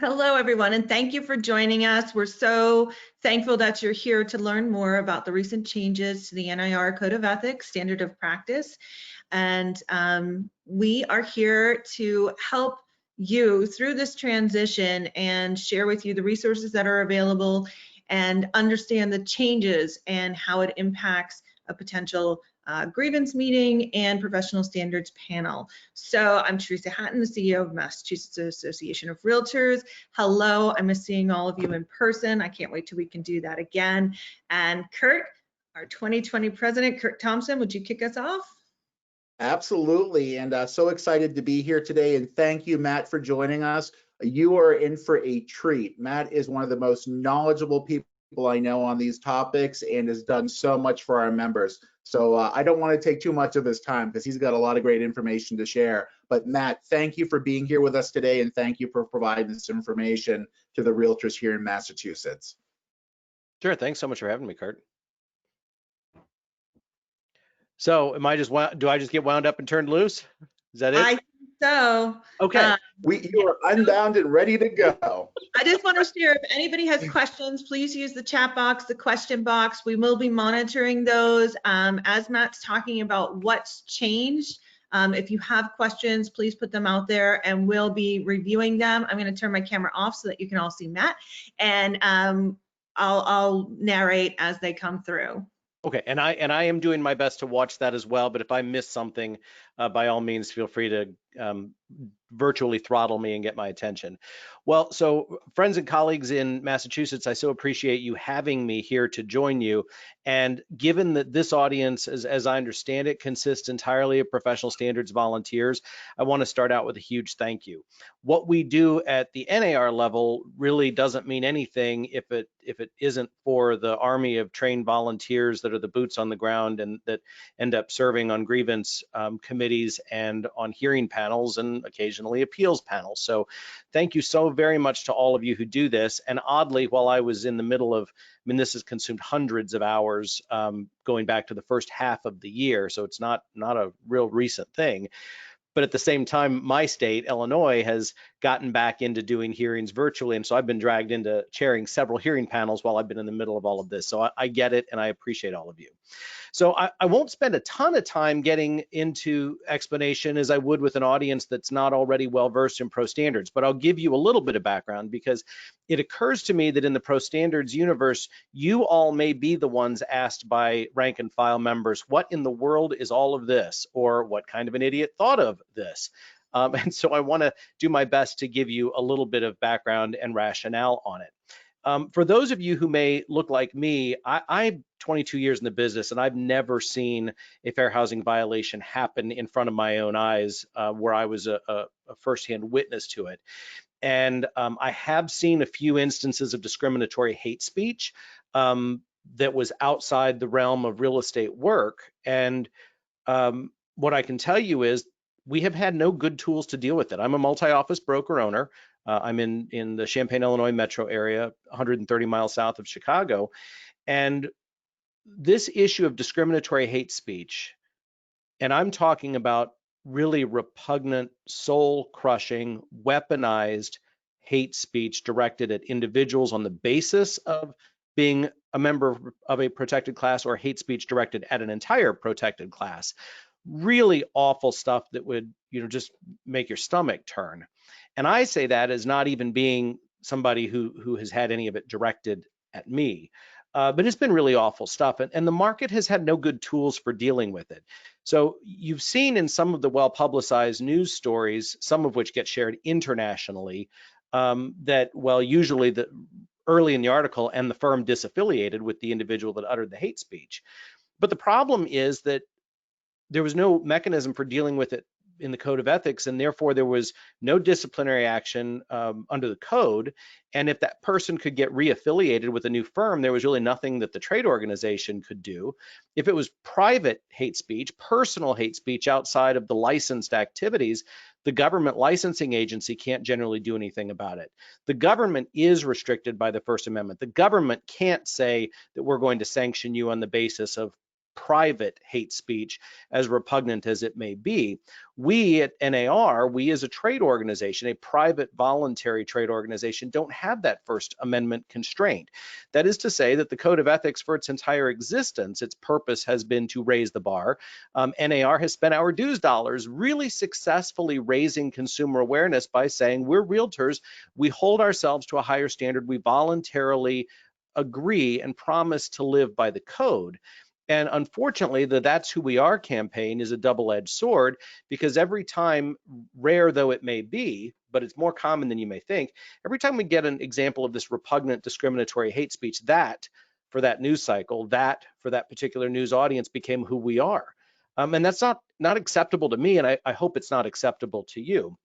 Hello, everyone, and thank you for joining us. We're so thankful that you're here to learn more about the recent changes to the NAR Code of Ethics, Standard of Practice. And we are here to help you through this transition and share with you the resources that are available and understand the changes and how it impacts a potential grievance meeting and professional standards panel. So I'm Teresa Hatton, the CEO of Massachusetts Association of Realtors. Hello, I miss seeing all of you in person. I can't wait till we can do that again. And Kurt, our 2020 president, Kurt Thompson, would you kick us off? Absolutely, and so excited to be here today, and thank you, Matt, for joining us. You are in for a treat. Matt is one of the most knowledgeable people I know on these topics and has done so much for our members. So I don't want to take too much of his time because he's got a lot of great information to share. But Matt, thank you for being here with us today, and thank you for providing this information to the realtors here in Massachusetts. Sure, thanks so much for having me, Kurt. So do I just get wound up and turned loose? Is that it? I think so. Okay. You are unbound and ready to go. I just want to share, if anybody has questions, please use the chat box, the question box. We will be monitoring those. As Matt's talking about what's changed, if you have questions, please put them out there and we'll be reviewing them. I'm going to turn my camera off so that you can all see Matt, and I'll narrate as they come through. Okay, and I am doing my best to watch that as well, but if I miss something, by all means, feel free to virtually throttle me and get my attention. Well, so friends and colleagues in Massachusetts, I so appreciate you having me here to join you. And given that this audience, as I understand it, consists entirely of professional standards volunteers, I want to start out with a huge thank you. What we do at the NAR level really doesn't mean anything if it isn't for the army of trained volunteers that are the boots on the ground and that end up serving on grievance committees and on hearing panels and occasionally appeals panels. So thank you so very much to all of you who do this. And oddly, while I was in the middle of, this has consumed hundreds of hours going back to the first half of the year, so it's not a real recent thing. But at the same time, my state, Illinois, has gotten back into doing hearings virtually. And so I've been dragged into chairing several hearing panels while I've been in the middle of all of this. So I get it, and I appreciate all of you. So I won't spend a ton of time getting into explanation as I would with an audience that's not already well-versed in pro standards, but I'll give you a little bit of background because it occurs to me that in the pro standards universe, you all may be the ones asked by rank and file members, what in the world is all of this? Or what kind of an idiot thought of this? And so I want to do my best to give you a little bit of background and rationale on it. For those of you who may look like me, I'm 22 years in the business and I've never seen a fair housing violation happen in front of my own eyes where I was a firsthand witness to it. And I have seen a few instances of discriminatory hate speech that was outside the realm of real estate work. And what I can tell you is we have had no good tools to deal with it. I'm a multi-office broker owner. I'm in the Champaign, Illinois metro area, 130 miles south of Chicago. And this issue of discriminatory hate speech, and I'm talking about really repugnant, soul-crushing, weaponized hate speech directed at individuals on the basis of being a member of a protected class, or hate speech directed at an entire protected class. Really awful stuff that would, just make your stomach turn. And I say that as not even being somebody who has had any of it directed at me. But it's been really awful stuff. And the market has had no good tools for dealing with it. So you've seen in some of the well-publicized news stories, some of which get shared internationally, that, well, usually early in the article, and the firm disaffiliated with the individual that uttered the hate speech. But the problem is that there was no mechanism for dealing with it in the Code of Ethics, and therefore there was no disciplinary action under the code. And if that person could get reaffiliated with a new firm, there was really nothing that the trade organization could do. If it was private hate speech, personal hate speech outside of the licensed activities, the government licensing agency can't generally do anything about it. The government is restricted by the First Amendment. The government can't say that we're going to sanction you on the basis of private hate speech, as repugnant as it may be. We at NAR, we as a trade organization, a private voluntary trade organization, don't have that First Amendment constraint. That is to say that the Code of Ethics for its entire existence, its purpose has been to raise the bar. NAR has spent our dues dollars really successfully raising consumer awareness by saying we're realtors, we hold ourselves to a higher standard, we voluntarily agree and promise to live by the code. And unfortunately, the That's Who We Are campaign is a double-edged sword, because every time, rare though it may be, but it's more common than you may think, every time we get an example of this repugnant, discriminatory hate speech, that for that news cycle, that for that particular news audience became who we are. And that's not acceptable to me, and I hope it's not acceptable to you.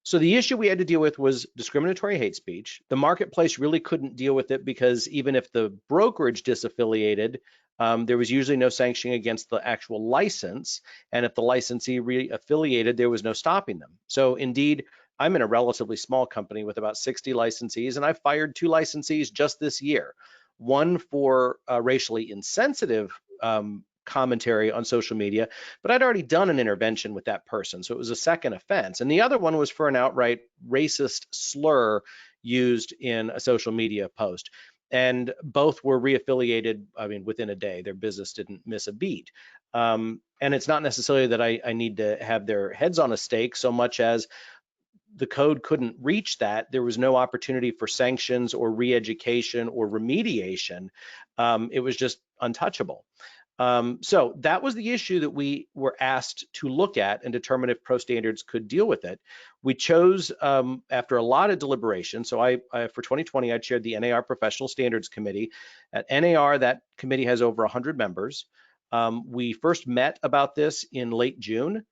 So the issue we had to deal with was discriminatory hate speech. The marketplace really couldn't deal with it because even if the brokerage disaffiliated, there was usually no sanctioning against the actual license. And if the licensee reaffiliated, there was no stopping them. So indeed, I'm in a relatively small company with about 60 licensees, and I fired 2 licensees just this year. One for racially insensitive commentary on social media, but I'd already done an intervention with that person, so it was a second offense. And the other one was for an outright racist slur used in a social media post. And both were reaffiliated, I mean, within a day. Their business didn't miss a beat. And it's not necessarily that I need to have their heads on a stake so much as the code couldn't reach that. There was no opportunity for sanctions or re-education or remediation. It was just untouchable. So that was the issue that we were asked to look at and determine if Pro Standards could deal with it. We chose, after a lot of deliberation, so I for 2020, I chaired the NAR Professional Standards Committee. At NAR, that committee has over 100 members. We first met about this in late June.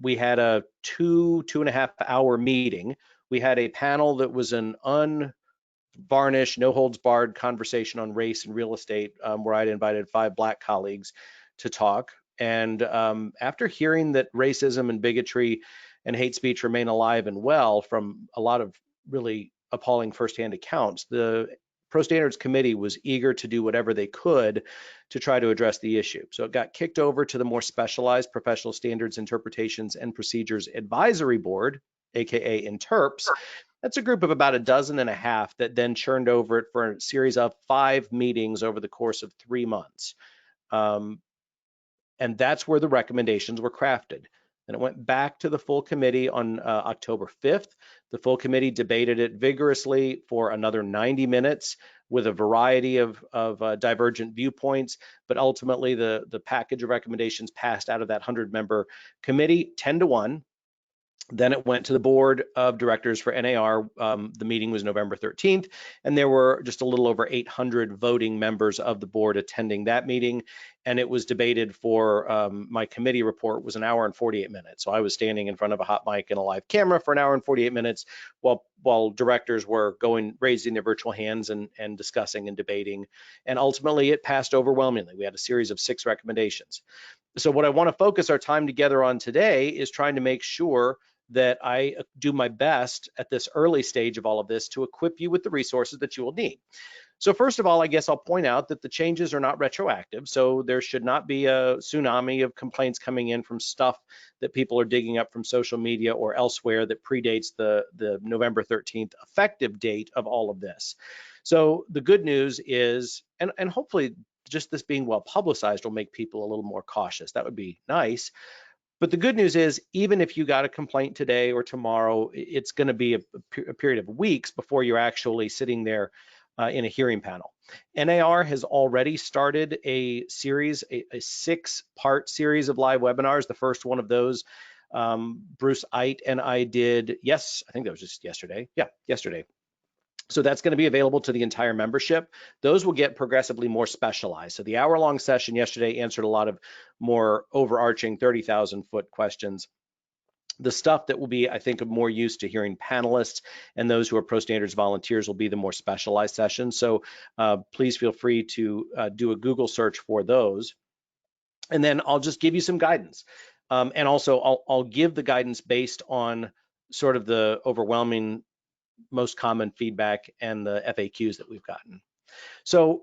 We had a 2.5 hour meeting. We had a panel that was an unvarnished, no holds barred conversation on race and real estate, where I'd invited 5 Black colleagues to talk. And after hearing that racism and bigotry and hate speech remain alive and well from a lot of really appalling firsthand accounts, the Pro Standards Committee was eager to do whatever they could to try to address the issue. So it got kicked over to the more specialized Professional Standards Interpretations and Procedures Advisory Board, aka INTERPS. That's a group of about 12.5 that then churned over it for a series of 5 meetings over the course of 3 months. And that's where the recommendations were crafted. And it went back to the full committee on October 5th. The full committee debated it vigorously for another 90 minutes with a variety of divergent viewpoints, but ultimately the package of recommendations passed out of that 100-member committee 10-1. Then it went to the board of directors for NAR. The meeting was November 13th, and there were just a little over 800 voting members of the board attending that meeting. And it was debated for, my committee report was 1 hour and 48 minutes. So I was standing in front of a hot mic and a live camera for 1 hour and 48 minutes while directors were raising their virtual hands and discussing and debating. And ultimately it passed overwhelmingly. We had a series of 6 recommendations. So what I want to focus our time together on today is trying to make sure that I do my best at this early stage of all of this to equip you with the resources that you will need. So first of all, I guess I'll point out that the changes are not retroactive, so there should not be a tsunami of complaints coming in from stuff that people are digging up from social media or elsewhere that predates the November 13th effective date of all of this. So the good news is, and hopefully just this being well publicized will make people a little more cautious. That would be nice. But the good news is, even if you got a complaint today or tomorrow, it's going to be a period of weeks before you're actually sitting there in a hearing panel. NAR has already started a series, a 6-part series of live webinars. The first one of those, Bruce Eit and I did, I think that was just yesterday. Yeah, yesterday. So that's going to be available to the entire membership. Those will get progressively more specialized. So the hour-long session yesterday answered a lot of more overarching 30,000-foot questions. The stuff that will be, I think, of more use to hearing panelists and those who are Pro Standards volunteers will be the more specialized sessions. So please feel free to do a Google search for those. And then I'll just give you some guidance. And also I'll give the guidance based on sort of the overwhelming most common feedback and the FAQs that we've gotten. So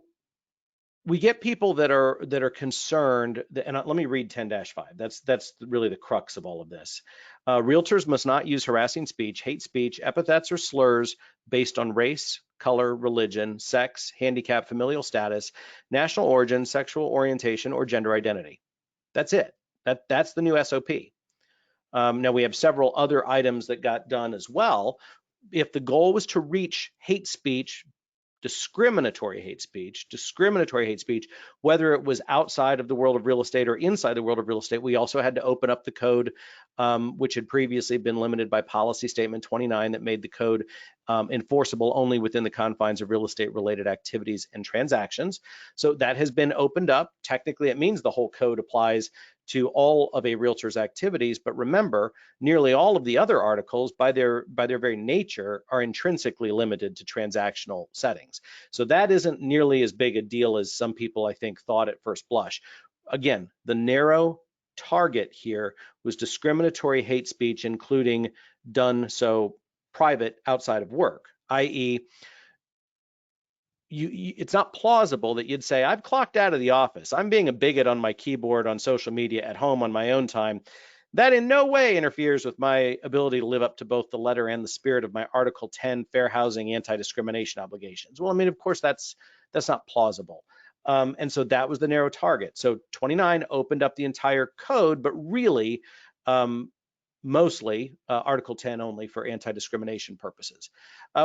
we get people that are concerned, and let me read 10-5. That's really the crux of all of this. Realtors must not use harassing speech, hate speech, epithets, or slurs based on race, color, religion, sex, handicap, familial status, national origin, sexual orientation, or gender identity. That's it. That's the new SOP. Now we have several other items that got done as well. If the goal was to reach hate speech, discriminatory hate speech, whether it was outside of the world of real estate or inside the world of real estate, we also had to open up the code, which had previously been limited by policy statement 29 that made the code enforceable only within the confines of real estate related activities and transactions. So that has been opened up. Technically, it means the whole code applies to all of a realtor's activities, but remember, nearly all of the other articles by their very nature are intrinsically limited to transactional settings. So that isn't nearly as big a deal as some people I think thought at first blush. Again, the narrow target here was discriminatory hate speech, including done so private outside of work, i.e., it's not plausible that you'd say, I've clocked out of the office. I'm being a bigot on my keyboard on social media at home on my own time. That in no way interferes with my ability to live up to both the letter and the spirit of my Article 10 fair housing anti-discrimination obligations. Well, I mean, of course, that's not plausible. And so that was the narrow target. So 29 opened up the entire code, but really, mostly Article 10 only for anti-discrimination purposes.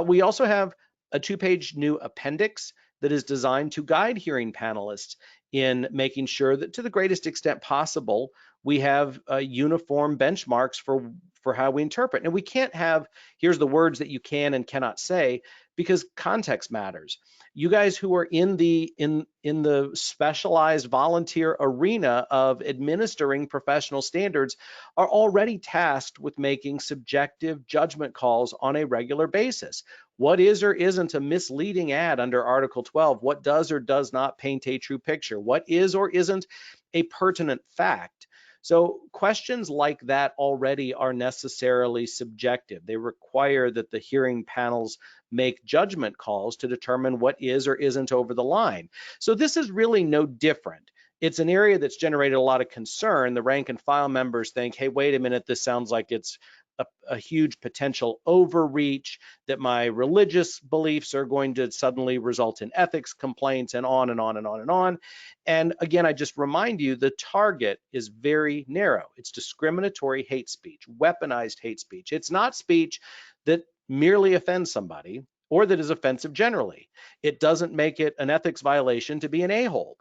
We also have a 2-page new appendix that is designed to guide hearing panelists in making sure that to the greatest extent possible, we have uniform benchmarks for how we interpret. And we can't have, here's the words that you can and cannot say, because context matters. You guys who are in the specialized volunteer arena of administering professional standards are already tasked with making subjective judgment calls on a regular basis. What is or isn't a misleading ad under Article 12? What does or does not paint a true picture? What is or isn't a pertinent fact? So questions like that already are necessarily subjective. They require that the hearing panels make judgment calls to determine what is or isn't over the line. So this is really no different. It's an area that's generated a lot of concern. The rank and file members think, hey, wait a minute, this sounds like it's a huge potential overreach, that my religious beliefs are going to suddenly result in ethics complaints, and on and on and on and on. And again, I just remind you, the target is very narrow. It's discriminatory hate speech, weaponized hate speech. It's not speech that merely offends somebody or that is offensive generally. It doesn't make it an ethics violation to be an a-hole.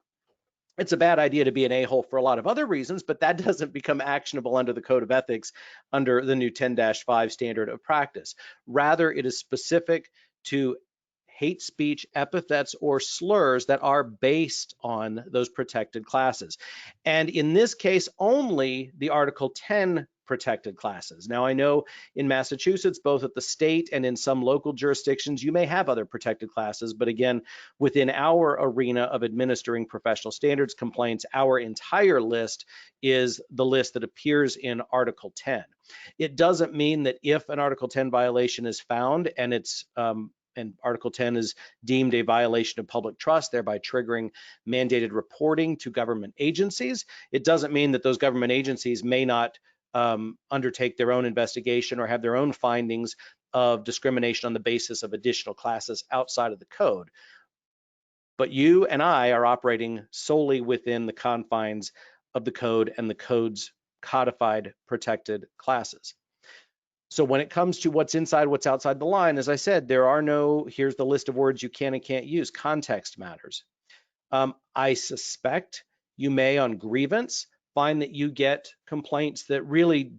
It's a bad idea to be an a-hole for a lot of other reasons, but that doesn't become actionable under the Code of Ethics under the new 10-5 standard of practice. Rather, it is specific to hate speech, epithets, or slurs that are based on those protected classes. And in this case, only the Article 10 protected classes. Now, I know in Massachusetts, both at the state and in some local jurisdictions, you may have other protected classes, but again, within our arena of administering professional standards complaints, our entire list is the list that appears in Article 10. It doesn't mean that if an Article 10 violation is found and it's and Article 10 is deemed a violation of public trust, thereby triggering mandated reporting to government agencies, it doesn't mean that those government agencies may not undertake their own investigation or have their own findings of discrimination on the basis of additional classes outside of the code. But you and I are operating solely within the confines of the code and the code's codified protected classes. So when it comes to what's inside, what's outside the line, as I said, there are no, here's the list of words you can and can't use. Context matters. I suspect you may on grievance find that you get complaints that really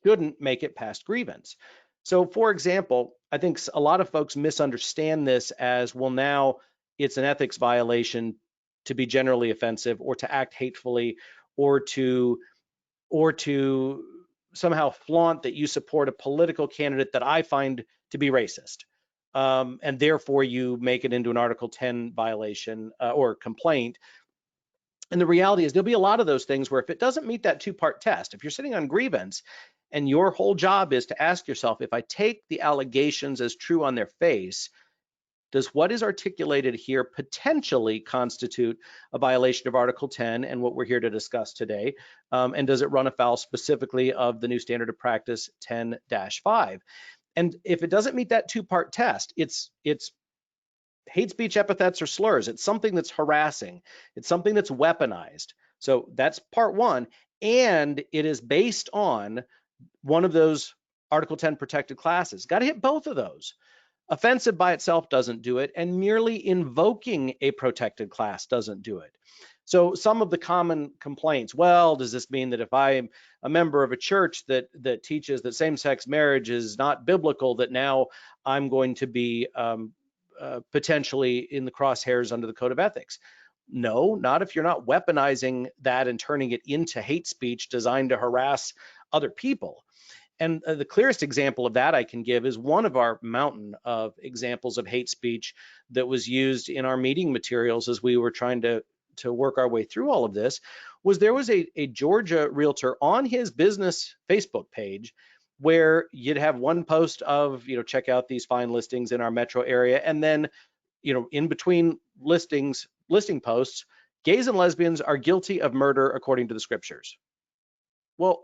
shouldn't make it past grievance. So for example, I think a lot of folks misunderstand this as, well, now it's an ethics violation to be generally offensive or to act hatefully or to somehow flaunt that you support a political candidate that I find to be racist. And therefore you make it into an Article 10 violation or complaint. And the reality is there'll be a lot of those things where if it doesn't meet that 2-part test, if you're sitting on grievance and your whole job is to ask yourself, if I take the allegations as true on their face, does what is articulated here potentially constitute a violation of Article 10 and what we're here to discuss today? And does it run afoul specifically of the new standard of practice 10-5? And if it doesn't meet that two-part test, it's hate speech, epithets, or slurs. It's something that's harassing. It's something that's weaponized. So that's part one. And it is based on one of those Article 10 protected classes. Got to hit both of those. Offensive by itself doesn't do it, and merely invoking a protected class doesn't do it. So some of the common complaints, well, does this mean that if I'm a member of a church that teaches that same-sex marriage is not biblical, that now I'm going to be potentially in the crosshairs under the Code of Ethics? No, not if you're not weaponizing that and turning it into hate speech designed to harass other people. And the clearest example of that I can give is one of our mountain of examples of hate speech that was used in our meeting materials as we were trying to work our way through all of this. There was a Georgia realtor on his business Facebook page where you'd have one post of, check out these fine listings in our metro area, and then, in between listing posts, gays and lesbians are guilty of murder according to the scriptures. Well,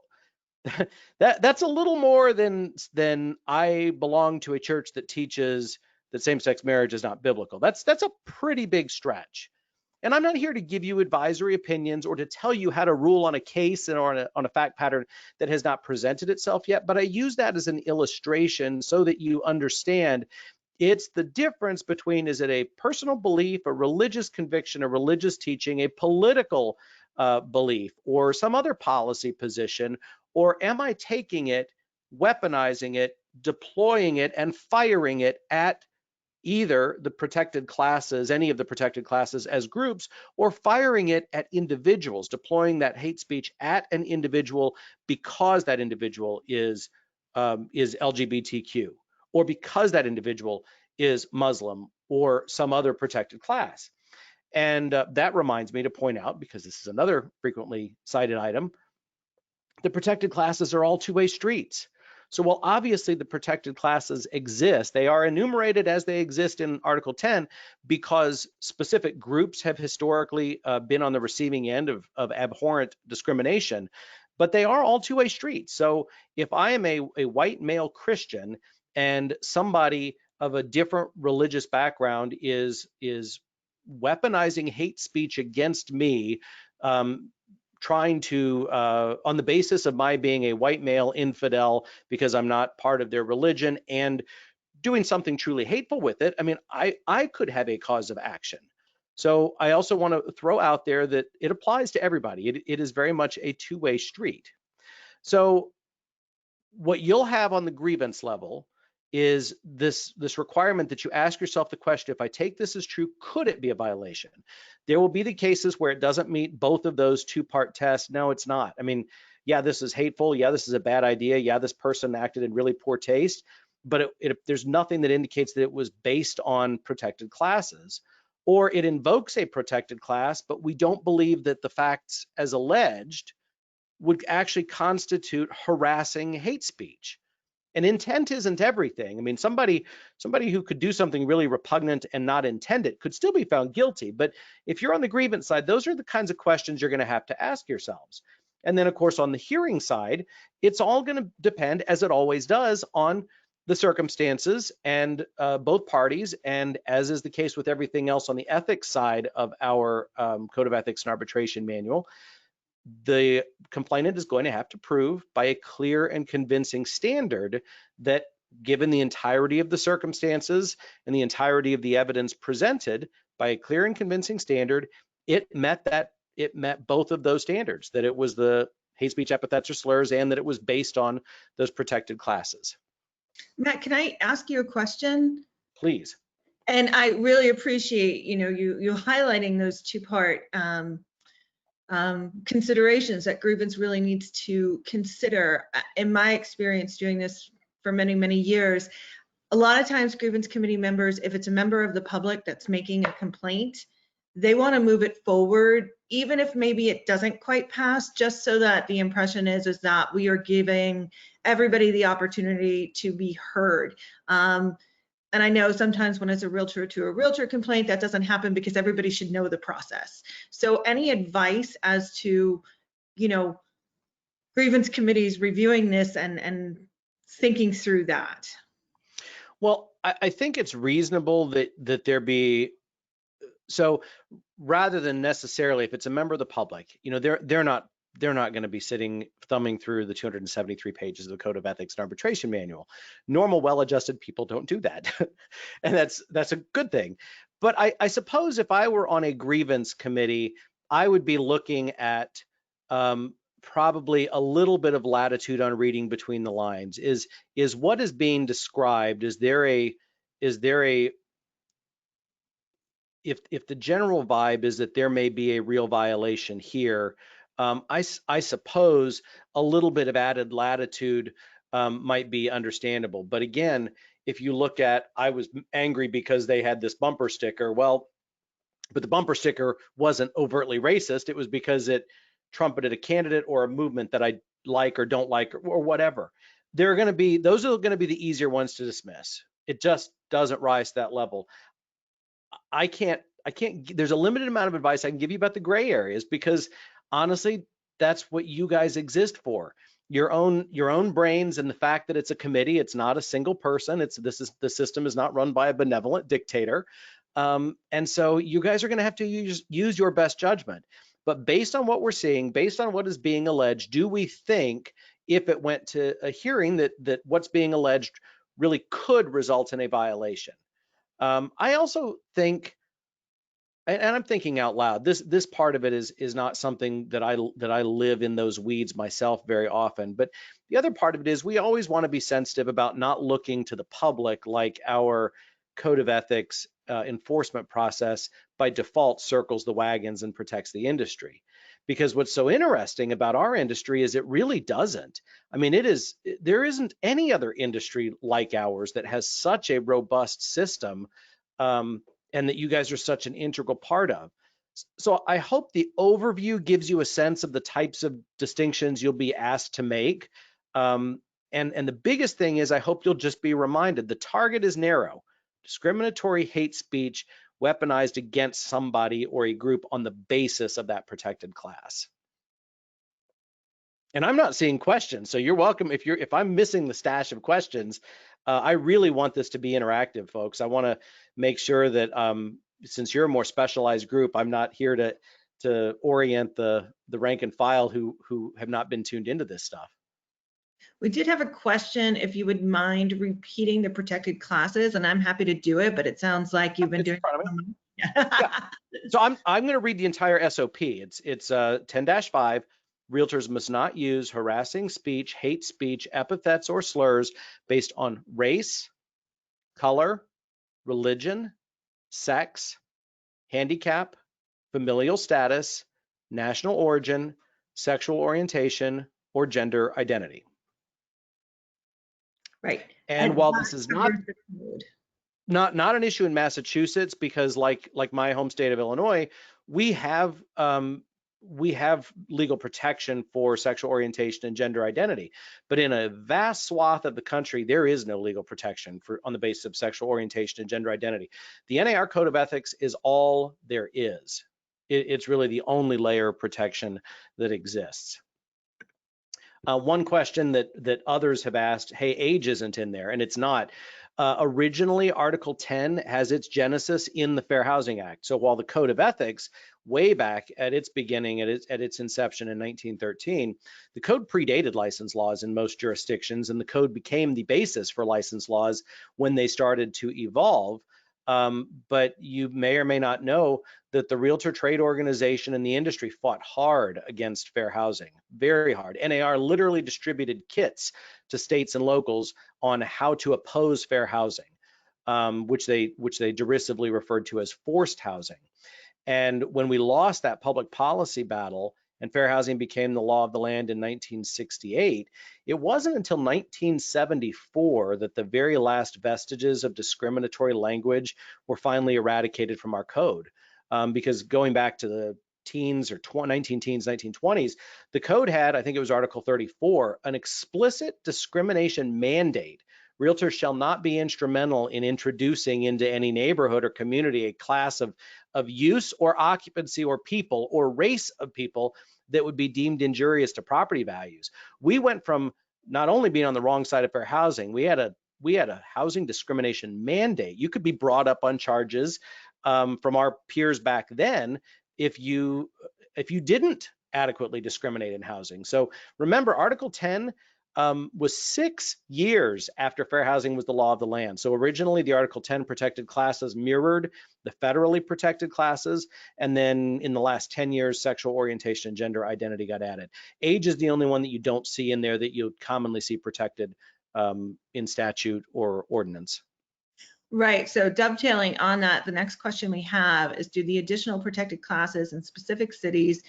that's a little more than I belong to a church that teaches that same-sex marriage is not biblical. That's a pretty big stretch. And I'm not here to give you advisory opinions or to tell you how to rule on a case or on a fact pattern that has not presented itself yet, but I use that as an illustration so that you understand it's the difference between, is it a personal belief, a religious conviction, a religious teaching, a political belief, or some other policy position, or am I taking it, weaponizing it, deploying it, and firing it at either the protected classes, any of the protected classes as groups, or firing it at individuals, deploying that hate speech at an individual because that individual is LGBTQ, or because that individual is Muslim or some other protected class. And that reminds me to point out, because this is another frequently cited item, the protected classes are all two-way streets. So while obviously the protected classes exist, they are enumerated as they exist in Article 10 because specific groups have historically been on the receiving end of abhorrent discrimination, but they are all two-way streets. So if I am a white male Christian and somebody of a different religious background is weaponizing hate speech against me, trying to, on the basis of my being a white male infidel because I'm not part of their religion, and doing something truly hateful with it, I mean, I could have a cause of action. So I also want to throw out there that it applies to everybody. It is very much a two-way street. So what you'll have on the grievance level is this requirement that you ask yourself the question, if I take this as true, could it be a violation? There will be the cases where it doesn't meet both of those two-part tests. No, it's not. I mean, yeah, this is hateful. Yeah, this is a bad idea. Yeah, this person acted in really poor taste, but there's nothing that indicates that it was based on protected classes, or it invokes a protected class, but we don't believe that the facts as alleged would actually constitute harassing hate speech. And intent isn't everything. I mean, somebody who could do something really repugnant and not intend it could still be found guilty. But if you're on the grievance side, those are the kinds of questions you're going to have to ask yourselves. And then, of course, on the hearing side, it's all going to depend, as it always does, on the circumstances and both parties. And as is the case with everything else on the ethics side of our Code of Ethics and Arbitration Manual, the complainant is going to have to prove by a clear and convincing standard that, given the entirety of the circumstances and the entirety of the evidence presented, by a clear and convincing standard, it met both of those standards, that it was the hate speech, epithets, or slurs, and that it was based on those protected classes. Matt, can I ask you a question? Please. And I really appreciate, you highlighting those two-part considerations that grievance really needs to consider. In my experience doing this for many, many years, a lot of times grievance committee members, if it's a member of the public that's making a complaint, they want to move it forward, even if maybe it doesn't quite pass, just so that the impression is that we are giving everybody the opportunity to be heard. And I know sometimes when it's a realtor to a realtor complaint, that doesn't happen because everybody should know the process. So any advice as to, you know, grievance committees reviewing this and thinking through that? Well, I think it's reasonable that there be, so rather than necessarily, if it's a member of the public, you know, they're not going to be sitting thumbing through the 273 pages of the Code of Ethics and Arbitration Manual. Normal, well-adjusted people don't do that, and that's a good thing. But I suppose if I were on a grievance committee, I would be looking at probably a little bit of latitude on reading between the lines. Is what is being described? Is there a if the general vibe is that there may be a real violation here, I suppose a little bit of added latitude might be understandable. But again, if you look at, I was angry because they had this bumper sticker. Well, but the bumper sticker wasn't overtly racist. It was because it trumpeted a candidate or a movement that I like or don't like or whatever. Those are going to be the easier ones to dismiss. It just doesn't rise to that level. I can't, there's a limited amount of advice I can give you about the gray areas, because honestly, that's what you guys exist for. Your own brains, and the fact that it's a committee, it's not a single person. The system is not run by a benevolent dictator. And so you guys are going to have to use your best judgment. But based on what we're seeing, based on what is being alleged, do we think if it went to a hearing that what's being alleged really could result in a violation? I also think, and I'm thinking out loud, this part of it is not something that I live in those weeds myself very often. But the other part of it is we always want to be sensitive about not looking to the public like our Code of Ethics enforcement process by default circles the wagons and protects the industry. Because what's so interesting about our industry is it really doesn't. I mean, there isn't any other industry like ours that has such a robust system, and that you guys are such an integral part of. So I hope the overview gives you a sense of the types of distinctions you'll be asked to make. And the biggest thing is I hope you'll just be reminded the target is narrow. Discriminatory hate speech weaponized against somebody or a group on the basis of that protected class. And I'm not seeing questions, so you're welcome. If I'm missing the stash of questions, I really want this to be interactive, folks. I want to make sure that since you're a more specialized group, I'm not here to orient the rank and file who have not been tuned into this stuff. We did have a question, if you would mind repeating the protected classes, and I'm happy to do it, but it sounds like you've been doing it. Yeah. So I'm going to read the entire SOP. It's 10-5. Realtors must not use harassing speech, hate speech, epithets, or slurs based on race, color, religion, sex, handicap, familial status, national origin, sexual orientation, or gender identity. Right. And while this is not an issue in Massachusetts, because like my home state of Illinois, we have legal protection for sexual orientation and gender identity. But in a vast swath of the country, there is no legal protection on the basis of sexual orientation and gender identity. The NAR Code of Ethics is all there is. It's really the only layer of protection that exists. One question that others have asked, hey, age isn't in there, and it's not. Originally, Article 10 has its genesis in the Fair Housing Act. So while the Code of Ethics, way back at its beginning, at its inception in 1913, the code predated license laws in most jurisdictions, and the code became the basis for license laws when they started to evolve. But you may or may not know that the Realtor Trade Organization and the industry fought hard against fair housing, very hard. NAR literally distributed kits to states and locals on how to oppose fair housing, which they derisively referred to as forced housing. And when we lost that public policy battle and fair housing became the law of the land in 1968, it wasn't until 1974 that the very last vestiges of discriminatory language were finally eradicated from our code. Because going back to the teens or 1920s, the code had, I think it was Article 34, an explicit discrimination mandate Realtors shall not be instrumental in introducing into any neighborhood or community a class of use or occupancy or people or race of people that would be deemed injurious to property values. We went from not only being on the wrong side of fair housing, we had a housing discrimination mandate. You could be brought up on charges from our peers back then if you didn't adequately discriminate in housing. So remember, Article 10 was 6 years after fair housing was the law of the land. So originally the Article 10 protected classes mirrored the federally protected classes. And then in the last 10 years, sexual orientation and gender identity got added. Age is the only one that you don't see in there that you commonly see protected in statute or ordinance. Right, so dovetailing on that, the next question we have is, do the additional protected classes in specific cities,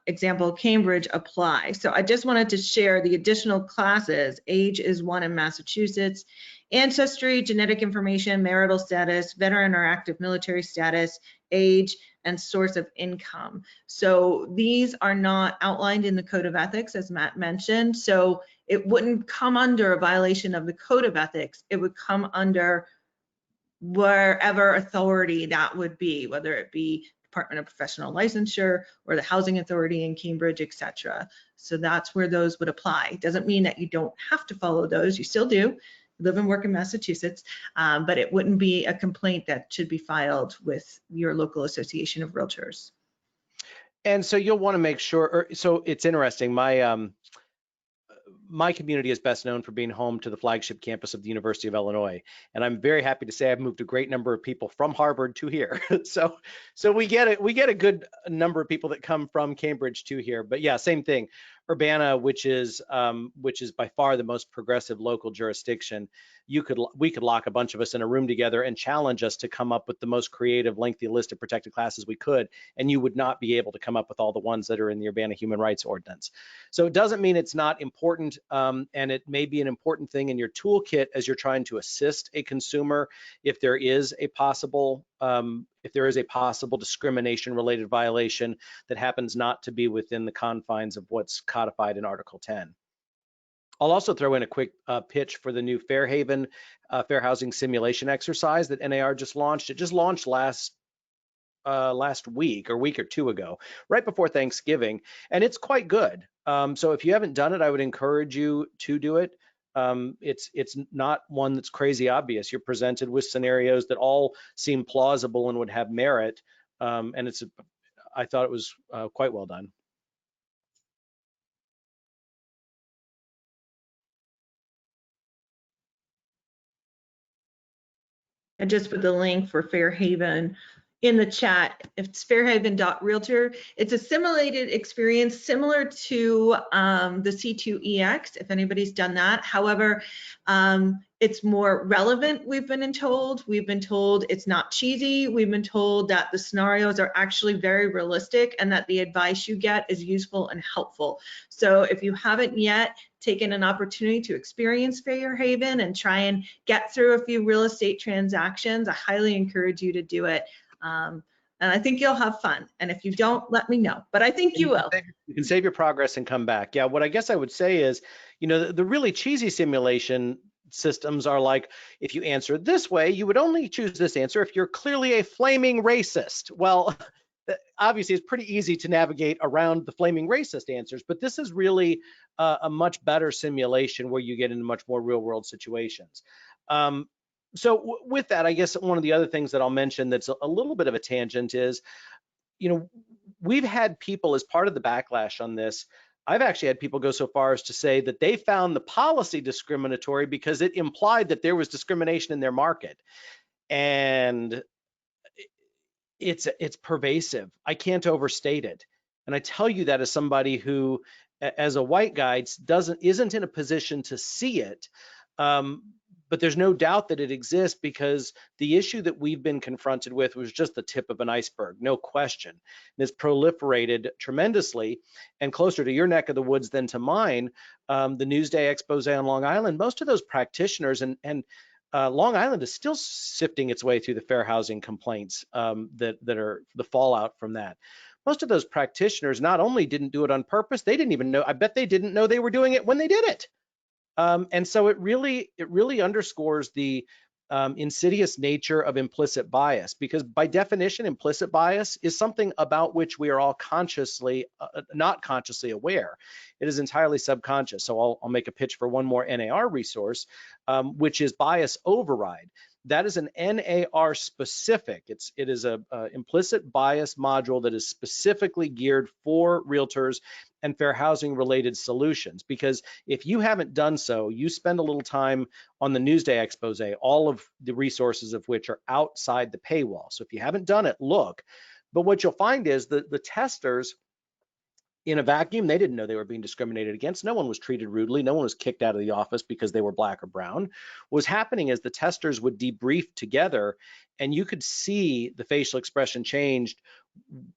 example Cambridge, apply? So I just wanted to share the additional classes. Age is one in Massachusetts, ancestry, genetic information, marital status, veteran or active military status, age, and source of income. So these are not outlined in the Code of Ethics, as Matt mentioned, so it wouldn't come under a violation of the Code of Ethics. It would come under wherever authority that would be, whether it be Department of Professional Licensure or the Housing Authority in Cambridge, etc. So that's where those would apply. Doesn't mean that you don't have to follow those. You still do. You live and work in Massachusetts, but it wouldn't be a complaint that should be filed with your local association of realtors. And so you'll want to make sure, so it's interesting, my community is best known for being home to the flagship campus of the University of Illinois. And I'm very happy to say I've moved a great number of people from Harvard to here. so we get a good number of people that come from Cambridge to here. But yeah, same thing. Urbana, which is by far the most progressive local jurisdiction, we could lock a bunch of us in a room together and challenge us to come up with the most creative, lengthy list of protected classes we could, and you would not be able to come up with all the ones that are in the Urbana Human Rights Ordinance. So it doesn't mean it's not important, and it may be an important thing in your toolkit as you're trying to assist a consumer if there is a possible discrimination-related violation that happens not to be within the confines of what's codified in Article 10. I'll also throw in a quick pitch for the new Fairhaven fair housing simulation exercise that NAR just launched. It just launched last week or week or two ago, right before Thanksgiving, and it's quite good. So if you haven't done it, I would encourage you to do it. It's not one that's crazy obvious. You're presented with scenarios that all seem plausible and would have merit, and I thought it was quite well done. I just put the link for Fairhaven in the chat. It's fairhaven.realtor. It's a simulated experience similar to the C2EX, if anybody's done that. However, it's more relevant, we've been told. We've been told it's not cheesy. We've been told that the scenarios are actually very realistic and that the advice you get is useful and helpful. So if you haven't yet taken an opportunity to experience Fairhaven and try and get through a few real estate transactions, I highly encourage you to do it. And I think you'll have fun. And if you don't, let me know. But I think you will. You can save your progress and come back. Yeah, what I guess I would say is, the really cheesy simulation systems are like, if you answer this way, you would only choose this answer if you're clearly a flaming racist. Well, obviously it's pretty easy to navigate around the flaming racist answers, but this is really a much better simulation where you get into much more real world situations. So with that, I guess one of the other things that I'll mention that's a little bit of a tangent is, we've had people, as part of the backlash on this, I've actually had people go so far as to say that they found the policy discriminatory because it implied that there was discrimination in their market. And it's pervasive. I can't overstate it. And I tell you that as somebody who, as a white guy, isn't in a position to see it. But there's no doubt that it exists, because the issue that we've been confronted with was just the tip of an iceberg, no question. And it's proliferated tremendously, and closer to your neck of the woods than to mine, the Newsday expose on Long Island, most of those practitioners, and Long Island is still sifting its way through the fair housing complaints that are the fallout from that. Most of those practitioners not only didn't do it on purpose, they didn't even know, I bet they didn't know they were doing it when they did it. And so it really underscores the insidious nature of implicit bias, because by definition, implicit bias is something about which we are all consciously, not consciously aware. It is entirely subconscious. So I'll make a pitch for one more NAR resource, which is bias override. That is an NAR specific. It is a implicit bias module that is specifically geared for realtors and fair housing related solutions. Because if you haven't done so, you spend a little time on the Newsday expose, all of the resources of which are outside the paywall. So if you haven't done it, look. But what you'll find is that the testers, in a vacuum, they didn't know they were being discriminated against. No one was treated rudely. No one was kicked out of the office because they were black or brown. What was happening is the testers would debrief together, and you could see the facial expression changed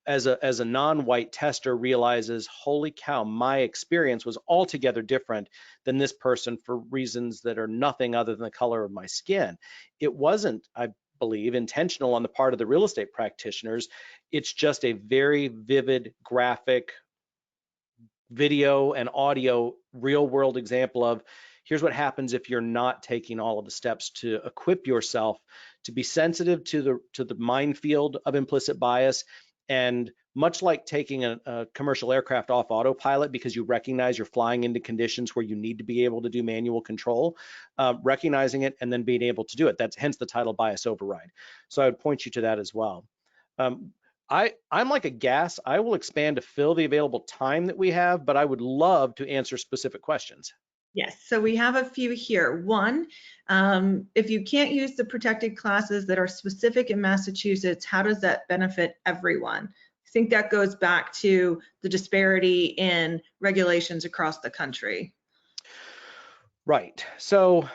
as a non-white tester realizes, holy cow, my experience was altogether different than this person for reasons that are nothing other than the color of my skin. It wasn't, I believe, intentional on the part of the real estate practitioners. It's just a very vivid, graphic, video and audio real world example of here's what happens if you're not taking all of the steps to equip yourself to be sensitive to the minefield of implicit bias. And much like taking a commercial aircraft off autopilot because you recognize you're flying into conditions where you need to be able to do manual control, recognizing it and then being able to do it. That's hence the title bias override. So I would point you to that as well. I'm like a gas. I will expand to fill the available time that we have, but I would love to answer specific questions. Yes, so we have a few here. One, if you can't use the protected classes that are specific in Massachusetts, how does that benefit everyone? I think that goes back to the disparity in regulations across the country. Right. So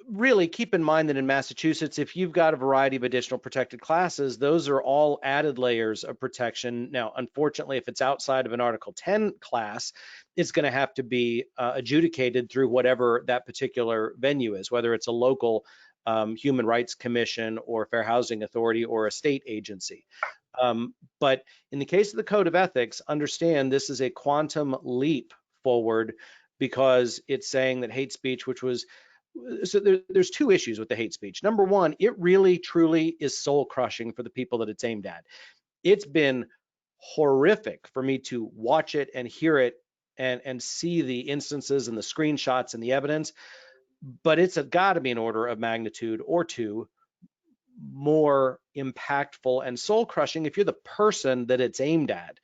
really keep in mind that in Massachusetts, if you've got a variety of additional protected classes, those are all added layers of protection. Now, unfortunately, if it's outside of an Article 10 class, it's going to have to be adjudicated through whatever that particular venue is, whether it's a local human rights commission or fair housing authority or a state agency. But in the case of the Code of Ethics, understand this is a quantum leap forward, because it's saying that hate speech, which was, so there's two issues with the hate speech. Number one, it really truly is soul crushing for the people that it's aimed at. It's been horrific for me to watch it and hear it and see the instances and the screenshots and the evidence, but it's got to be an order of magnitude or two more impactful and soul crushing if you're the person that it's aimed at.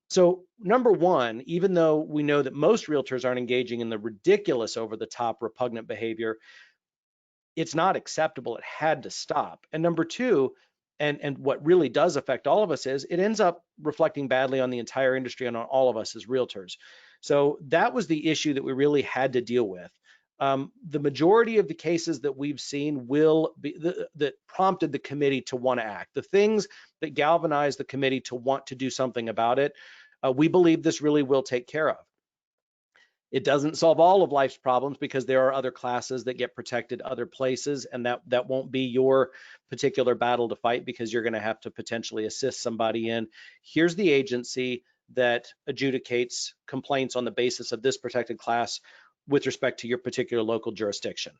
So number one, even though we know that most realtors aren't engaging in the ridiculous, over the top, repugnant behavior, it's not acceptable. It had to stop. And number two, and what really does affect all of us is it ends up reflecting badly on the entire industry and on all of us as realtors. So that was the issue that we really had to deal with. The majority of the cases that we've seen will be that prompted the committee to want to act. The things that galvanized the committee to want to do something about it, we believe this really will take care of. It doesn't solve all of life's problems because there are other classes that get protected other places, and that won't be your particular battle to fight, because you're going to have to potentially assist somebody in, here's the agency that adjudicates complaints on the basis of this protected class with respect to your particular local jurisdiction.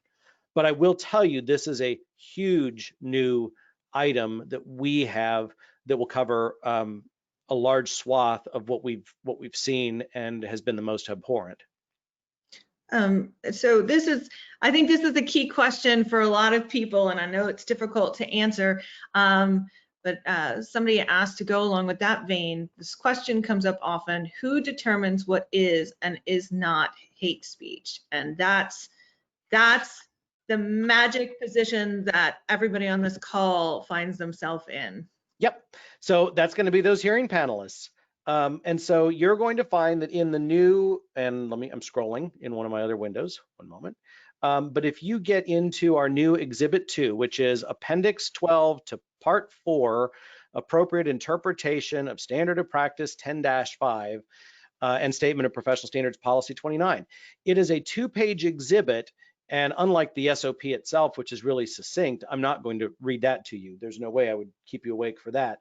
But I will tell you, this is a huge new item that we have that will cover a large swath of what we've seen and has been the most abhorrent. So I think this is a key question for a lot of people, and I know it's difficult to answer, but somebody asked to go along with that vein. This question comes up often: who determines what is and is not hate speech? And that's the magic position that everybody on this call finds themselves in. Yep. So that's going to be those hearing panelists. And so you're going to find that in the new, and I'm scrolling in one of my other windows, one moment. But if you get into our new Exhibit 2, which is Appendix 12 to Part 4, Appropriate Interpretation of Standard of Practice 10-5, and Statement of Professional Standards Policy 29. It is a 2-page exhibit, and unlike the SOP itself, which is really succinct, I'm not going to read that to you. There's no way I would keep you awake for that.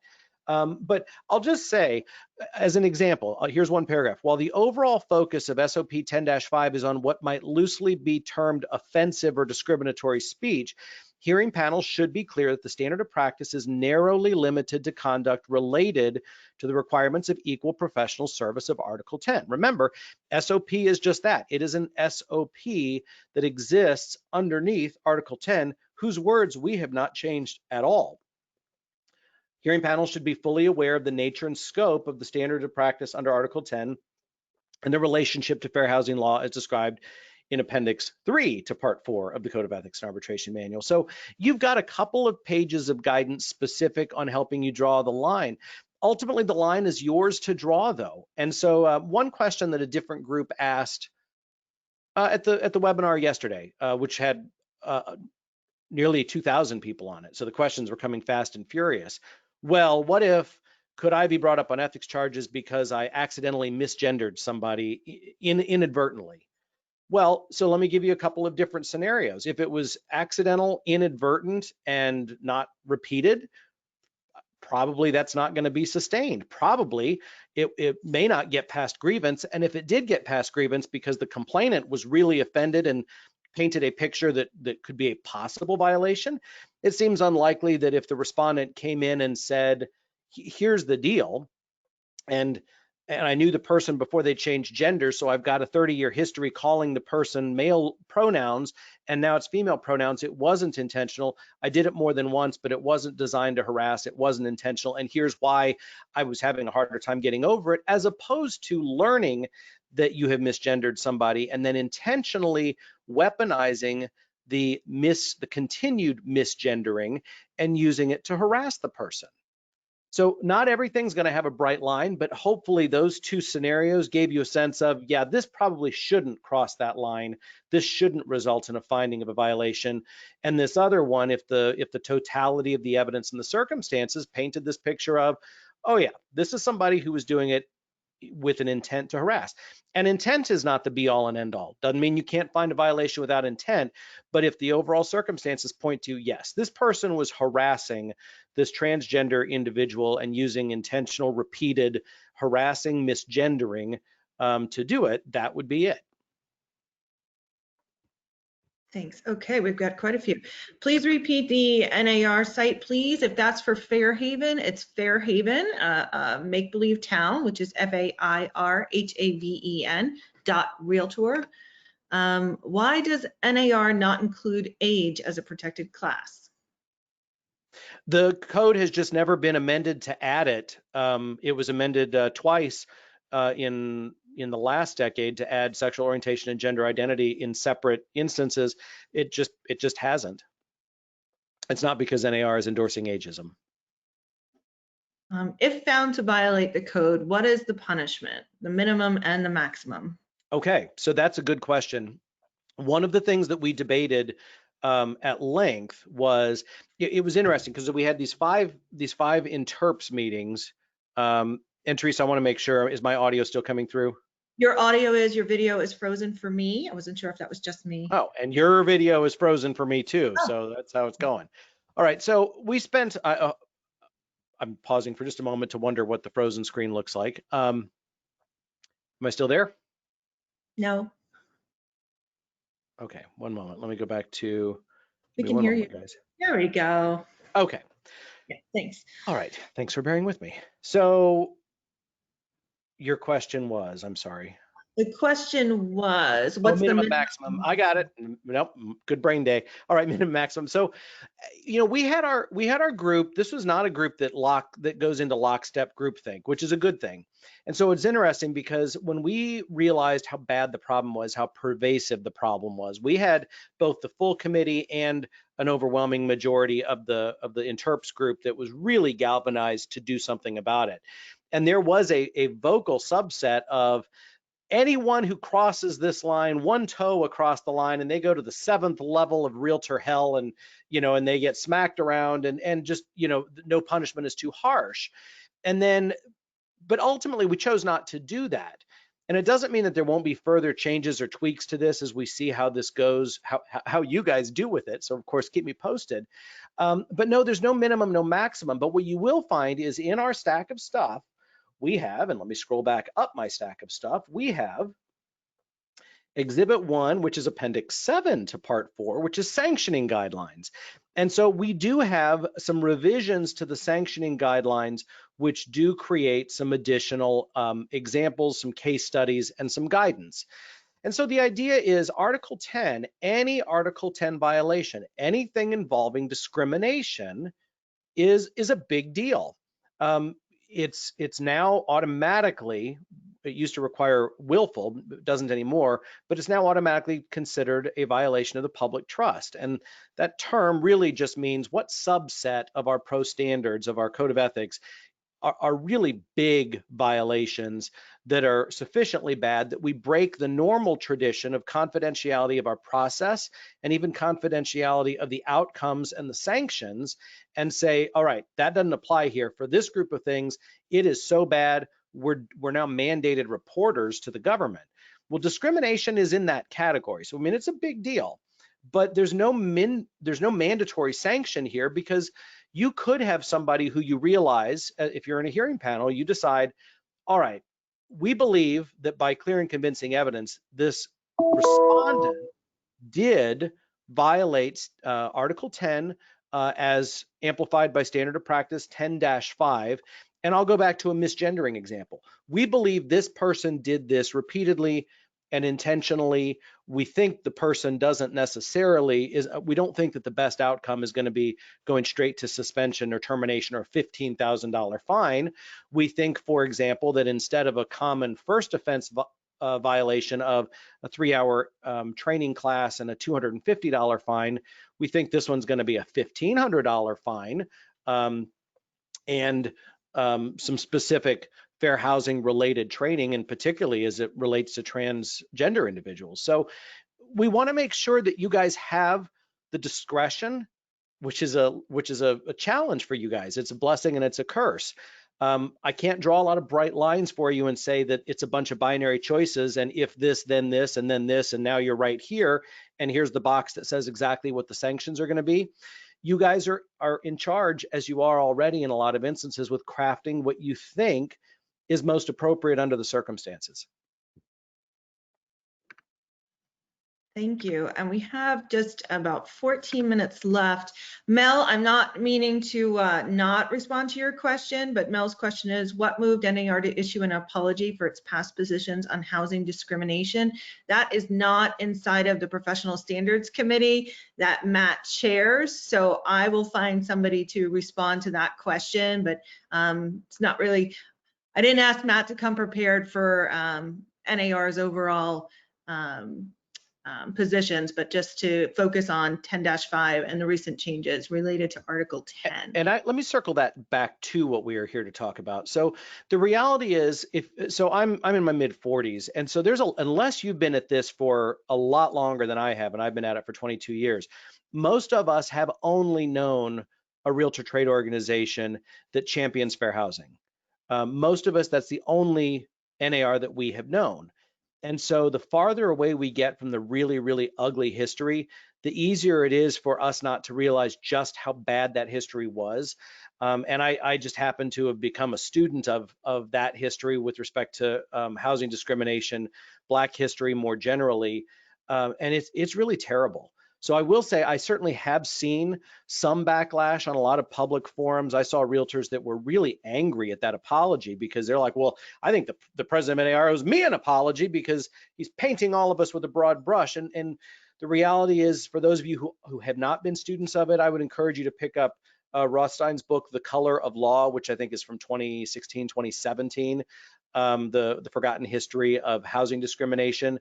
But I'll just say, as an example, here's one paragraph. While the overall focus of SOP 10-5 is on what might loosely be termed offensive or discriminatory speech, hearing panels should be clear that the standard of practice is narrowly limited to conduct related to the requirements of equal professional service of Article 10. Remember, SOP is just that. It is an SOP that exists underneath Article 10, whose words we have not changed at all. Hearing panels should be fully aware of the nature and scope of the standard of practice under Article 10 and the relationship to fair housing law as described in Appendix 3 to Part 4 of the Code of Ethics and Arbitration Manual. So you've got a couple of pages of guidance specific on helping you draw the line. Ultimately, the line is yours to draw, though. And so one question that a different group asked at the webinar yesterday, which had nearly 2,000 people on it. So the questions were coming fast and furious. Well, what if, could I be brought up on ethics charges because I accidentally misgendered somebody inadvertently? Well, so let me give you a couple of different scenarios. If it was accidental, inadvertent, and not repeated, probably that's not going to be sustained. Probably it may not get past grievance. And if it did get past grievance because the complainant was really offended and painted a picture that could be a possible violation, it seems unlikely that if the respondent came in and said, here's the deal, and I knew the person before they changed gender, so I've got a 30-year history calling the person male pronouns, and now it's female pronouns. It wasn't intentional. I did it more than once, but it wasn't designed to harass. It wasn't intentional, and here's why I was having a harder time getting over it, as opposed to learning that you have misgendered somebody and then intentionally weaponizing the continued misgendering and using it to harass the person. So not everything's going to have a bright line, but hopefully those two scenarios gave you a sense of, yeah, this probably shouldn't cross that line. This shouldn't result in a finding of a violation. And this other one, if the totality of the evidence and the circumstances painted this picture of, oh yeah, this is somebody who was doing it with an intent to harass. And intent is not the be all and end all. Doesn't mean you can't find a violation without intent, but if the overall circumstances point to, yes, this person was harassing this transgender individual and using intentional, repeated, harassing, misgendering to do it, that would be it. Thanks. Okay, we've got quite a few. Please repeat the NAR site, please. If that's for Fairhaven, it's Fairhaven, Make Believe Town, which is FAIRHAVEN.realtor. Why does NAR not include age as a protected class? The code has just never been amended to add it. It was amended twice in the last decade to add sexual orientation and gender identity in separate instances. It just hasn't. It's not because NAR is endorsing ageism. If found to violate the code, what is the punishment, the minimum and the maximum? Okay, so that's a good question. One of the things that we debated at length was, it was interesting because we had these five interps meetings. And Teresa, I want to make sure, is my audio still coming through? Your audio is, your video is frozen for me. I wasn't sure if that was just me. Oh, and your video is frozen for me too. Oh. So that's how it's going. All right, so we spent, I'm pausing for just a moment to wonder what the frozen screen looks like. Am I still there? No. Okay, one moment. Let me go back to. We can hear you, guys. There we go. Okay. Yeah, thanks. All right, thanks for bearing with me. So your question was, I'm sorry. The question was, what's minimum, the maximum? I got it. Nope, good brain day. All right, minimum, maximum. So, you know, we had our group. This was not a group that goes into lockstep groupthink, which is a good thing. And so it's interesting because when we realized how bad the problem was, how pervasive the problem was, we had both the full committee and an overwhelming majority of the interps group that was really galvanized to do something about it. And there was a vocal subset of anyone who crosses this line, one toe across the line, and they go to the 7th level of realtor hell, and and they get smacked around, and just no punishment is too harsh. And then, but ultimately we chose not to do that. And it doesn't mean that there won't be further changes or tweaks to this as we see how this goes, how you guys do with it. So of course, keep me posted. But no, there's no minimum, no maximum. But what you will find is in our stack of stuff, we have, and let me scroll back up my stack of stuff, we have Exhibit 1, which is Appendix 7 to Part 4, which is sanctioning guidelines. And so we do have some revisions to the sanctioning guidelines, which do create some additional examples, some case studies, and some guidance. And so the idea is Article 10, any Article 10 violation, anything involving discrimination is a big deal. It's now automatically, it used to require willful, it doesn't anymore, but it's now automatically considered a violation of the public trust. And that term really just means what subset of our pro standards, of our code of ethics, are really big violations that are sufficiently bad that we break the normal tradition of confidentiality of our process and even confidentiality of the outcomes and the sanctions and say, all right, that doesn't apply here. For this group of things, it is so bad, we're now mandated reporters to the government. Well, discrimination is in that category. So, I mean, it's a big deal, but there's no mandatory sanction here because you could have somebody who you realize, if you're in a hearing panel, you decide, all right, we believe that by clear and convincing evidence, this respondent did violate Article 10 as amplified by standard of practice 10-5. And I'll go back to a misgendering example. We believe this person did this repeatedly and intentionally. We think the person doesn't necessarily, we don't think that the best outcome is going to be going straight to suspension or termination or $15,000 fine. We think, for example, that instead of a common first offense violation of a 3-hour training class and a $250 fine, we think this one's going to be a $1,500 fine and some specific fair housing related training, and particularly as it relates to transgender individuals. So we want to make sure that you guys have the discretion, which is a challenge for you guys. It's a blessing and it's a curse. I can't draw a lot of bright lines for you and say that it's a bunch of binary choices and if this, then this, and then this, and now you're right here, and here's the box that says exactly what the sanctions are going to be. You guys are in charge, as you are already in a lot of instances, with crafting what you think is most appropriate under the circumstances. Thank you. And we have just about 14 minutes left. Mel, I'm not meaning to not respond to your question, but Mel's question is, what moved NAR to issue an apology for its past positions on housing discrimination? That is not inside of the Professional Standards Committee that Matt chairs. So I will find somebody to respond to that question, but it's not really, I didn't ask Matt to come prepared for NAR's overall positions, but just to focus on 10-5 and the recent changes related to Article 10. And let me circle that back to what we are here to talk about. So the reality is, I'm in my mid 40s, and so unless you've been at this for a lot longer than I have, and I've been at it for 22 years, most of us have only known a realtor trade organization that champions fair housing. Most of us, that's the only NAR that we have known. And so the farther away we get from the really, really ugly history, the easier it is for us not to realize just how bad that history was. And I just happen to have become a student of that history with respect to housing discrimination, Black history more generally, and it's really terrible. So I will say I certainly have seen some backlash on a lot of public forums. I saw realtors that were really angry at that apology because they're like, well, I think the president of NAR owes me an apology because he's painting all of us with a broad brush. And the reality is, for those of you who have not been students of it, I would encourage you to pick up Rothstein's book, The Color of Law, which I think is from 2016, 2017, the Forgotten History of Housing Discrimination.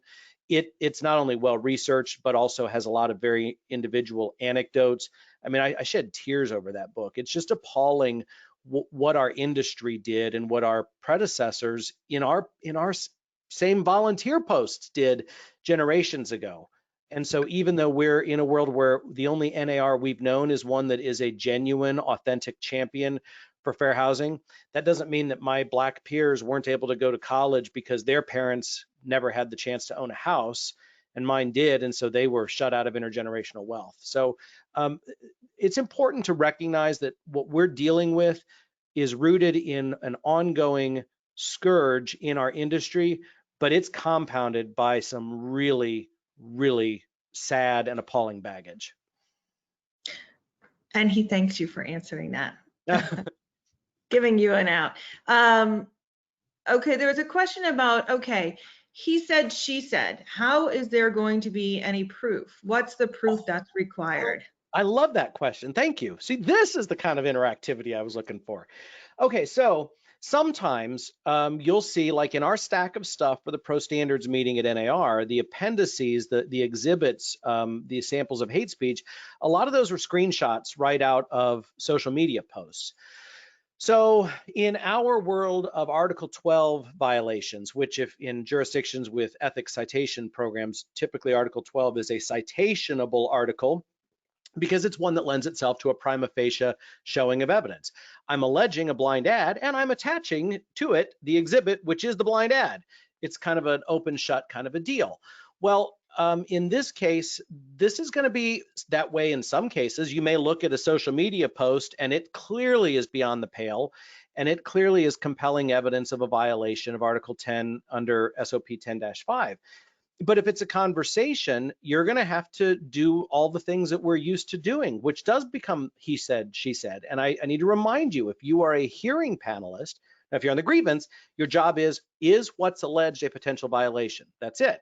It's not only well researched, but also has a lot of very individual anecdotes. I mean, I shed tears over that book. It's just appalling what our industry did and what our predecessors in our same volunteer posts did generations ago. And so even though we're in a world where the only NAR we've known is one that is a genuine, authentic champion for fair housing, that doesn't mean that my Black peers weren't able to go to college because their parents never had the chance to own a house and mine did, and so they were shut out of intergenerational wealth. So it's important to recognize that what we're dealing with is rooted in an ongoing scourge in our industry, but it's compounded by some really, really sad and appalling baggage. And he thanks you for answering that, giving you an out. Okay, there was a question about, okay, he said, she said, how is there going to be any proof? What's the proof that's required? I love that question. Thank you. See, this is the kind of interactivity I was looking for. Okay, so sometimes you'll see, like in our stack of stuff for the Pro Standards meeting at NAR, the appendices, the exhibits, the samples of hate speech, a lot of those were screenshots right out of social media posts. So in our world of Article 12 violations, which if in jurisdictions with ethics citation programs, typically Article 12 is a citationable article, because it's one that lends itself to a prima facie showing of evidence. I'm alleging a blind ad and I'm attaching to it the exhibit, which is the blind ad. It's kind of an open shut kind of a deal. Well, in this case, this is going to be that way in some cases. You may look at a social media post and it clearly is beyond the pale, and it clearly is compelling evidence of a violation of Article 10 under SOP 10-5. But if it's a conversation, you're going to have to do all the things that we're used to doing, which does become he said, she said. And I need to remind you, if you are a hearing panelist, now if you're on the grievance, your job is what's alleged a potential violation? That's it.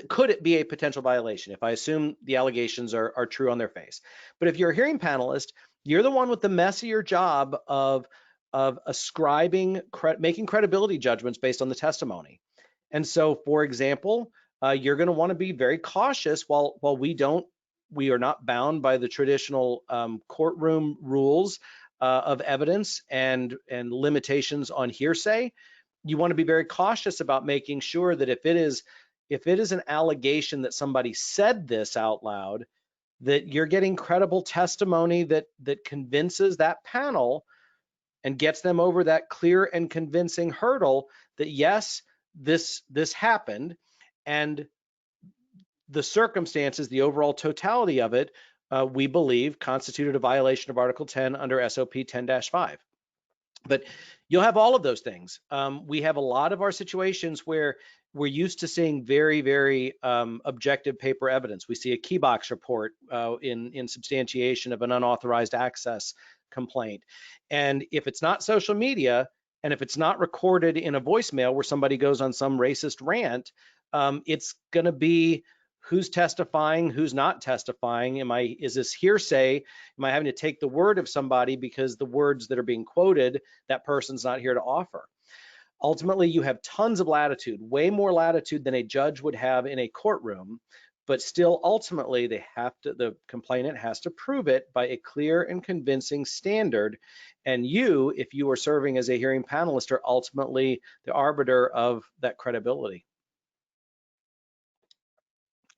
Could it be a potential violation if I assume the allegations are true on their face? But if you're a hearing panelist, you're the one with the messier job of ascribing, making credibility judgments based on the testimony. And so, for example, you're going to want to be very cautious. While we are not bound by the traditional courtroom rules of evidence and limitations on hearsay. You want to be very cautious about making sure that if it is an allegation that somebody said this out loud, that you're getting credible testimony that convinces that panel and gets them over that clear and convincing hurdle that yes, this happened, and the circumstances, the overall totality of it, we believe constituted a violation of Article 10 under SOP 10-5. But you'll have all of those things. We have a lot of our situations where we're used to seeing very, very objective paper evidence. We see a key box report in substantiation of an unauthorized access complaint. And if it's not social media, and if it's not recorded in a voicemail where somebody goes on some racist rant, it's going to be who's testifying, who's not testifying. Is this hearsay? Am I having to take the word of somebody because the words that are being quoted, that person's not here to offer? Ultimately, you have tons of latitude, way more latitude than a judge would have in a courtroom, but still ultimately the complainant has to prove it by a clear and convincing standard. And you, if you are serving as a hearing panelist, are ultimately the arbiter of that credibility.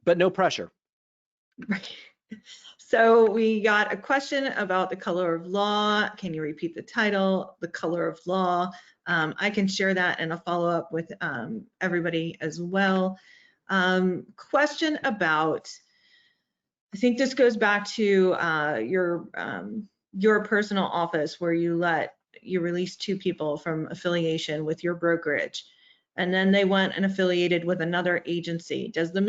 But no pressure. Right. So we got a question about the color of law. Can you repeat the title, the color of law? I can share that in a follow-up with everybody as well. Question about, I think this goes back to your personal office where you released 2 people from affiliation with your brokerage, and then they went and affiliated with another agency. Does the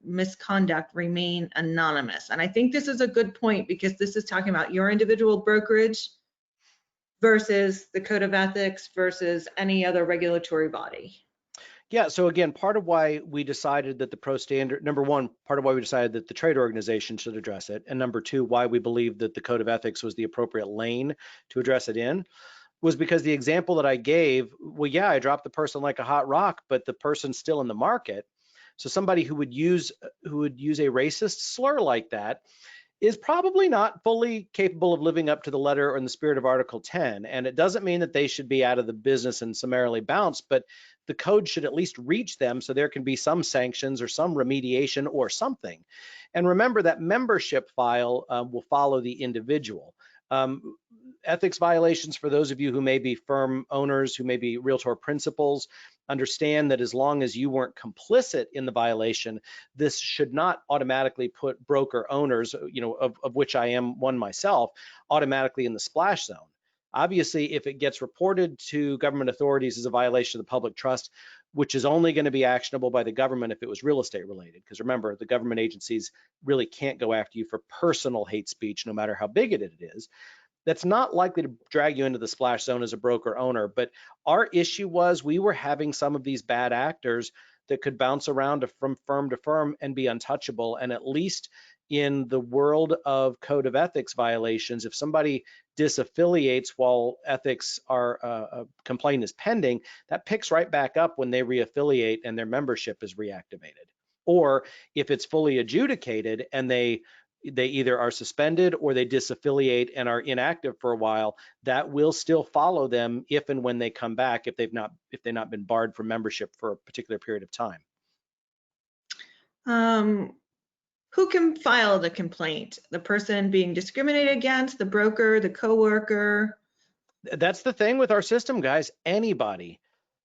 misconduct remain anonymous? And I think this is a good point, because this is talking about your individual brokerage versus the Code of Ethics versus any other regulatory body. Yeah, so again, part of why we decided that the Pro Standard, number one, part of why we decided that the trade organization should address it, and number two, why we believe that the Code of Ethics was the appropriate lane to address it in, was because the example that I gave, well, yeah, I dropped the person like a hot rock, but the person's still in the market. So somebody who would use a racist slur like that is probably not fully capable of living up to the letter or in the spirit of Article 10. And it doesn't mean that they should be out of the business and summarily bounced, but the code should at least reach them so there can be some sanctions or some remediation or something. And remember that membership file will follow the individual. Ethics violations, for those of you who may be firm owners, who may be realtor principals, understand that as long as you weren't complicit in the violation, this should not automatically put broker owners, of which I am one myself, automatically in the splash zone. Obviously, if it gets reported to government authorities as a violation of the public trust, which is only going to be actionable by the government if it was real estate related, because remember, the government agencies really can't go after you for personal hate speech, no matter how big it is. That's not likely to drag you into the splash zone as a broker owner. But our issue was we were having some of these bad actors that could bounce around from firm to firm and be untouchable. And at least in the world of code of ethics violations, if somebody disaffiliates while ethics a complaint is pending, that picks right back up when they reaffiliate and their membership is reactivated. Or if it's fully adjudicated and they either are suspended or they disaffiliate and are inactive for a while, that will still follow them if and when they come back, if they've not been barred from membership for a particular period of time. Who can file the complaint? The person being discriminated against, the broker, the coworker? That's the thing with our system, guys. Anybody.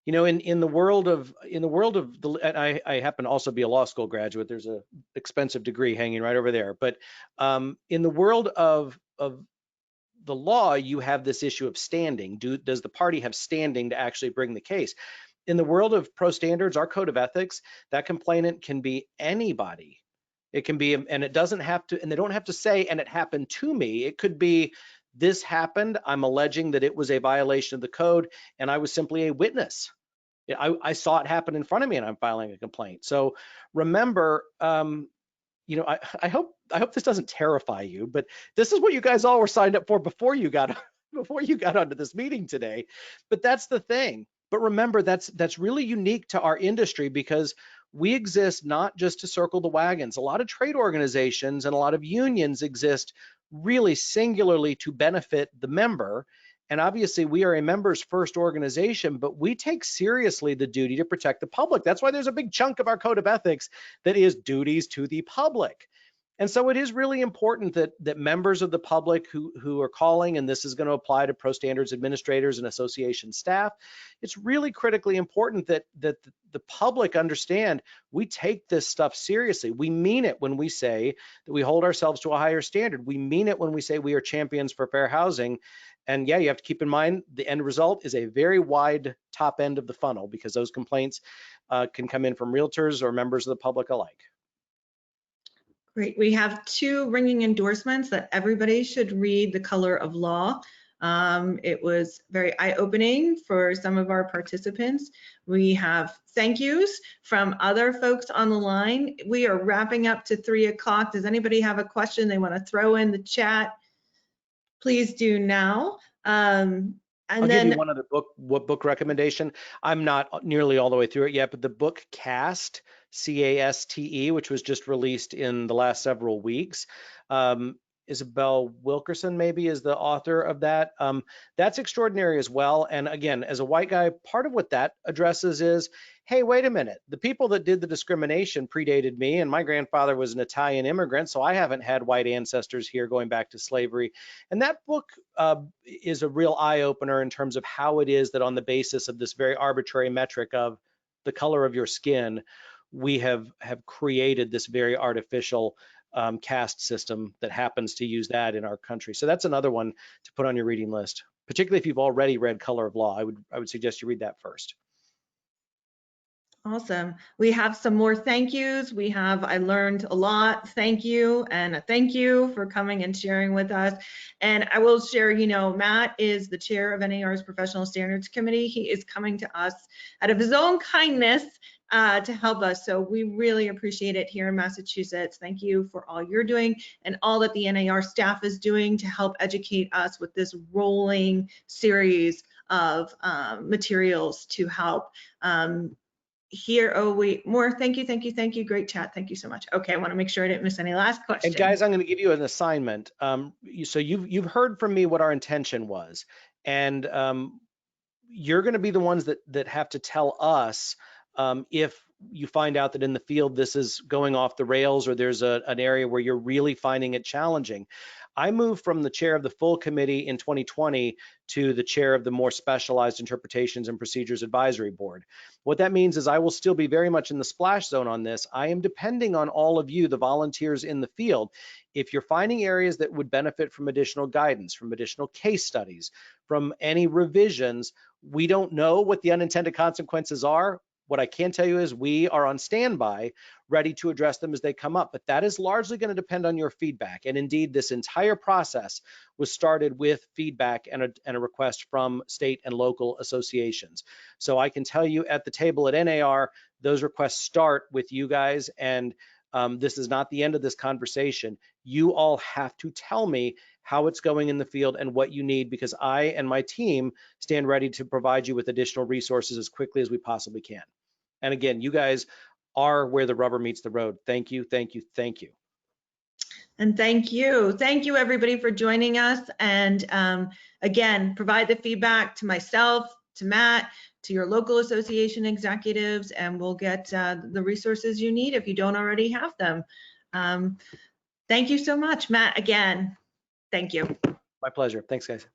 In the world of and I happen to also be a law school graduate. There's a expensive degree hanging right over there. But in the world of the law, you have this issue of standing. Does the party have standing to actually bring the case? In the world of pro standards, our code of ethics, that complainant can be anybody. It can be, and it doesn't have to, and they don't have to say, and it happened to me. It could be, this happened, I'm alleging that it was a violation of the code, and I was simply a witness. I saw it happen in front of me, and I'm filing a complaint. So remember, I hope this doesn't terrify you, but this is what you guys all were signed up for before you got onto this meeting today. But that's the thing. But remember, that's really unique to our industry, because we exist not just to circle the wagons. A lot of trade organizations and a lot of unions exist really singularly to benefit the member. And obviously we are a members first organization, but we take seriously the duty to protect the public. That's why there's a big chunk of our code of ethics that is duties to the public. And so it is really important that members of the public who are calling, and this is going to apply to pro standards administrators and association staff, it's really critically important that the public understand we take this stuff seriously. We mean it when we say that we hold ourselves to a higher standard. We mean it when we say we are champions for fair housing. And yeah, you have to keep in mind the end result is a very wide top end of the funnel, because those complaints can come in from realtors or members of the public alike. Great. We have 2 ringing endorsements that everybody should read The Color of Law. It was very eye-opening for some of our participants. We have thank yous from other folks on the line. We are wrapping up to 3 o'clock. Does anybody have a question they want to throw in the chat? Please do now. I'll give you one other book recommendation. I'm not nearly all the way through it yet, but the book Cast, C-A-S-T-E, which was just released in the last several weeks. Isabel Wilkerson maybe is the author of that. That's extraordinary as well. And again, as a white guy, part of what that addresses is, hey, wait a minute, the people that did the discrimination predated me, and my grandfather was an Italian immigrant, so I haven't had white ancestors here going back to slavery. And that book is a real eye-opener in terms of how it is that on the basis of this very arbitrary metric of the color of your skin, we have created this very artificial caste system that happens to use that in our country. So that's another one to put on your reading list, particularly if you've already read Color of Law. I would suggest you read that first. Awesome. We have some more thank yous. I learned a lot. Thank you. And a thank you for coming and sharing with us. And I will share, Matt is the chair of NAR's Professional Standards Committee. He is coming to us out of his own kindness to help us. So we really appreciate it here in Massachusetts. Thank you for all you're doing and all that the NAR staff is doing to help educate us with this rolling series of materials to help more. Thank you. Great chat. Thank you so much. Okay, I want to make sure I didn't miss any last question. And guys, I'm going to give you an assignment. So you've heard from me what our intention was, and you're going to be the ones that have to tell us if you find out that in the field this is going off the rails, or there's an area where you're really finding it challenging. I moved from the chair of the full committee in 2020 to the chair of the more specialized interpretations and procedures advisory board. What that means is I will still be very much in the splash zone on this. I am depending on all of you, the volunteers in the field. If you're finding areas that would benefit from additional guidance, from additional case studies, from any revisions, we don't know what the unintended consequences are. What I can tell you is we are on standby, ready to address them as they come up, but that is largely going to depend on your feedback. And indeed, this entire process was started with feedback and a request from state and local associations. So I can tell you at the table at NAR, those requests start with you guys, and this is not the end of this conversation. You all have to tell me how it's going in the field and what you need, because I and my team stand ready to provide you with additional resources as quickly as we possibly can. And again, you guys are where the rubber meets the road. Thank you, thank you, thank you. And thank you. Thank you, everybody, for joining us. And again, provide the feedback to myself, to Matt, to your local association executives, and we'll get the resources you need if you don't already have them. Thank you so much, Matt, again. Thank you. My pleasure. Thanks, guys.